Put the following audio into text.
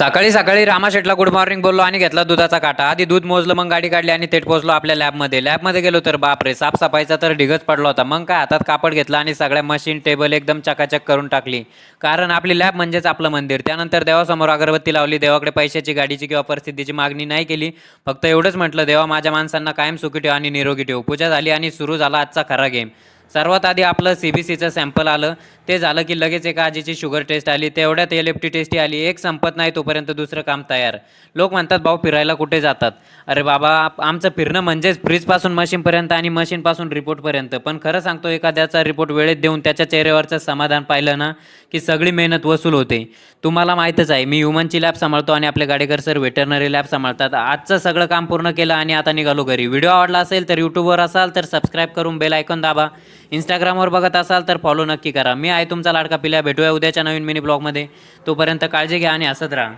सकाळी सकाळी रामाशेठला good morning बोललो आणि घेतला दुधाचा काटा. आधी दूध मोजलं, मग गाडी काढली आणि थेट पोहोचलो आपल्या लॅबमध्ये गेलो तर बापरे, साफसफाईचा तर ढिगच पडला होता. मग काय, हातात कापड घेतला आणि सगळ्या मशीन टेबल एकदम चकाचक करून टाकली. कारण आपली लॅब म्हणजेच आपलं मंदिर. त्यानंतर देवासमोर अगरबत्ती लावली. देवाकडे पैशाची, गाडीची किंवा परिस्थितीची मागणी नाही केली. फक्त एवढंच म्हटलं, देवा माझ्या माणसांना कायम सुखी ठेव आणि निरोगी ठेव. पूजा झाली आणि सुरू झाला आजचा खरा गेम. सर्वात आधी आपलं CBCचं सॅम्पल आलं. ते झालं की लगेच एका आजीची शुगर टेस्ट आली. तेवढ्यात LFT टेस्टी आली. एक संपत नाही तोपर्यंत दुसरं काम तयार. लोक म्हणतात, भाऊ फिरायला कुठे जातात? अरे बाबा, आमचं फिरणं म्हणजेच फ्रीजपासून मशीनपर्यंत आणि मशीनपासून रिपोर्टपर्यंत. पण खरं सांगतो, एखाद्याचा रिपोर्ट वेळेत देऊन त्याच्या चेहऱ्यावरचं समाधान पाहिलं ना, की सगळी मेहनत वसूल होते. तुम्हाला माहीतच आहे, मी ह्युमनची लॅब सांभाळतो आणि आपले गाडेकर सर व्हेटरनरी लॅब सांभाळतात. आजचं सगळं काम पूर्ण केलं आणि आता निघालो घरी. व्हिडिओ आवडला असेल तर यूट्यूबवर असाल तर सबस्क्राईब करून बेल आयकॉन दाबा. इंस्टाग्रामवर बघत असाल तर फॉलो नक्की करा. मी आहे तुमचा लाडका पिल्या. भेटूया उद्याच्या नवीन मिनी ब्लॉगमध्ये. तोपर्यंत काळजी घ्या आणि हसत राहा.